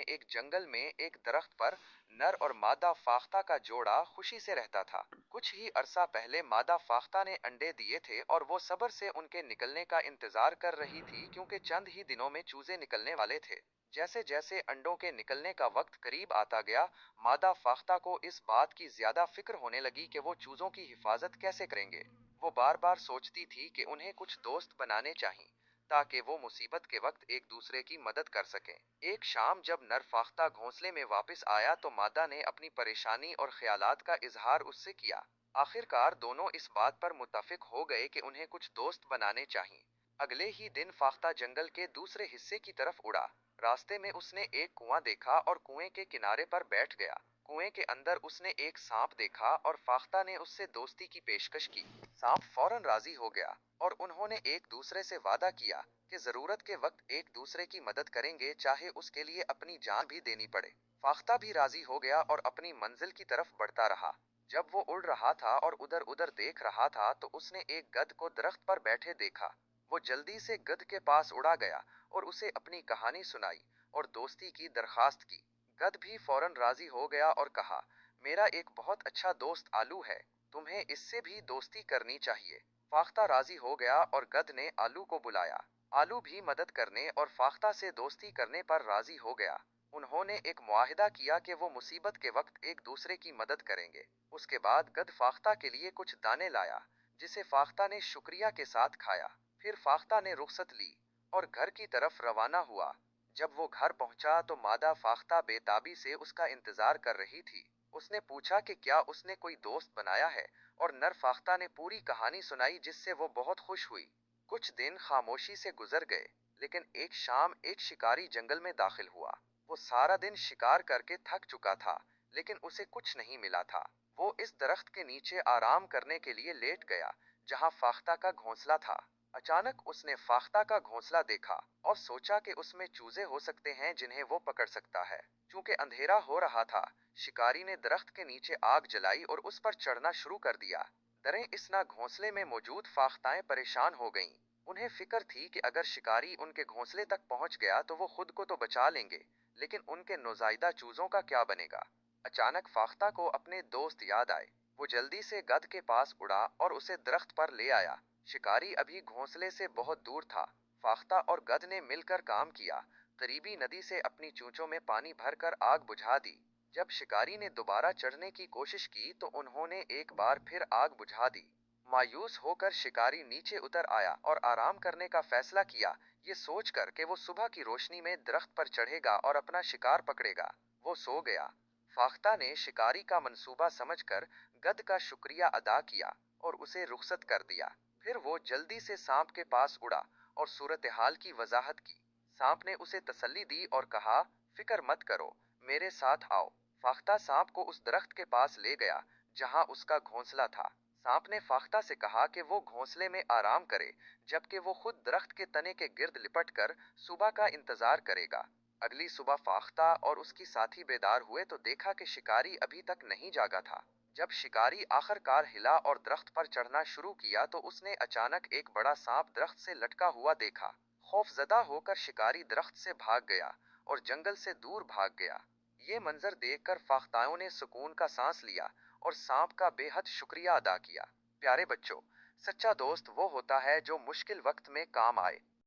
एक जंगल में एक दरख्त पर नर और मादा फाख्ता का जोड़ा खुशी से रहता था। कुछ ही अरसा पहले मादा फाख्ता ने अंडे दिए थे और वो सब्र से उनके निकलने का इंतजार कर रही थी, क्योंकि चंद ही दिनों में चूजे निकलने वाले थे। जैसे जैसे अंडों के निकलने का वक्त करीब आता गया, मादा फाख्ता को इस बात की ज्यादा फिक्र होने लगी कि वो चूजों की हिफाजत कैसे करेंगे। वो बार बार सोचती थी कि उन्हें कुछ दोस्त बनाने चाहिए ताकि वो मुसीबत के वक्त एक दूसरे की मदद कर सकें। एक शाम जब नर फाख्ता घोंसले में वापस आया तो मादा ने अपनी परेशानी और ख्यालात का इजहार उससे किया। आखिरकार दोनों इस बात पर मुत्तफिक हो गए कि उन्हें कुछ दोस्त बनाने चाहिए। अगले ही दिन फाख्ता जंगल के दूसरे हिस्से की तरफ उड़ा। रास्ते में उसने एक कुआं देखा और कुएं के किनारे पर बैठ गया। कुएं के अंदर उसने एक सांप देखा और फाख्ता ने उससे दोस्ती की पेशकश की। सांप फौरन राजी हो गया और उन्होंने एक दूसरे से वादा किया कि जरूरत के वक्त एक दूसरे की मदद करेंगे, चाहे उसके लिए अपनी जान भी देनी पड़े। फाख्ता भी राजी हो गया और अपनी मंजिल की तरफ बढ़ता रहा। जब वो उड़ रहा था और उधर उधर देख रहा था तो उसने एक गध को दरख्त पर बैठे देखा। वो जल्दी से गध के पास उड़ा गया और उसे अपनी कहानी सुनाई और दोस्ती की दरखास्त की। गध भी फौरन राजी हो गया और कहा, मेरा एक बहुत अच्छा दोस्त आलू है, तुम्हें इससे भी दोस्ती करनी चाहिए। फाख्ता राजी हो गया और गध ने आलू को बुलाया। आलू भी मदद करने और फाख्ता से दोस्ती करने पर राजी हो गया। उन्होंने एक मुआहिदा किया कि वो मुसीबत के वक्त एक दूसरे की मदद करेंगे। उसके बाद गध फाख्ता के लिए कुछ दाने लाया, जिसे फाख्ता ने शुक्रिया के साथ खाया। फिर फाख्ता ने रुखसत ली और घर की तरफ रवाना हुआ। जब वो घर पहुंचा तो मादा फाख्ता बेताबी से उसका इंतजार कर रही थी। उसने पूछा कि क्या उसने कोई दोस्त बनाया है, और नर फाख्ता ने पूरी कहानी सुनाई, जिससे वो बहुत खुश हुई। कुछ दिन खामोशी से गुजर गए, लेकिन एक शाम एक शिकारी जंगल में दाखिल हुआ। वो सारा दिन शिकार करके थक चुका था, लेकिन उसे कुछ नहीं मिला था। वो इस दरख्त के नीचे आराम करने के लिए लेट गया जहां फाख्ता का घोंसला था। अचानक उसने फाख्ता का घोंसला देखा और सोचा कि उसमें चूजे हो सकते हैं जिन्हें वो पकड़ सकता है। चूंकि अंधेरा हो रहा था, शिकारी ने दरख्त के नीचे आग जलाई और उस पर चढ़ना शुरू कर दिया। दरें इस ना घोंसले में मौजूद फाख्ताएं परेशान हो गईं। उन्हें फिक्र थी कि अगर शिकारी उनके घोंसले तक पहुंच गया तो वो खुद को तो बचा लेंगे, लेकिन उनके नौजायदा चूजों का क्या बनेगा। अचानक फाख्ता को अपने दोस्त याद आए। वो जल्दी से गध के पास उड़ा और उसे दरख्त पर ले आया। शिकारी अभी घोंसले से बहुत दूर था। फाख्ता और गध ने मिलकर काम किया। करीबी नदी से अपनी चोंचों में पानी भरकर आग बुझा दी। जब शिकारी ने दोबारा चढ़ने की कोशिश की तो उन्होंने एक बार फिर आग बुझा दी। मायूस होकर शिकारी नीचे उतर आया और आराम करने का फैसला किया, ये सोचकर कि वो सुबह की रोशनी में दरख्त पर चढ़ेगा और अपना शिकार पकड़ेगा। वो सो गया। फाख्ता ने शिकारी का मंसूबा समझकर गध का शुक्रिया अदा किया और उसे रुखसत कर दिया। फिर वो जल्दी से सांप के पास उड़ा और सूरत हाल की वजाहत की। सांप ने उसे तसल्ली दी और कहा, फिक्र मत करो, मेरे साथ आओ। फाख्ता सांप को उस दरख्त के पास ले गया जहां उसका घोंसला था। सांप ने फाख्ता से कहा कि वो घोंसले में आराम करे, जबकि वो खुद दरख्त के तने के गिर्द लिपट कर सुबह का इंतजार करेगा। अगली सुबह फाख्ता और उसकी साथी बेदार हुए तो देखा कि शिकारी अभी तक नहीं जागा था। जब शिकारी आखिरकार हिला और दरख्त पर चढ़ना शुरू किया तो उसने अचानक एक बड़ा सांप दरख्त से लटका हुआ देखा। खौफजदा होकर शिकारी दरख्त से भाग गया और जंगल से दूर भाग गया। ये मंजर देखकर फाख्ताओं ने सुकून का सांस लिया और सांप का बेहद शुक्रिया अदा किया। प्यारे बच्चों, सच्चा दोस्त वो होता है जो मुश्किल वक्त में काम आए।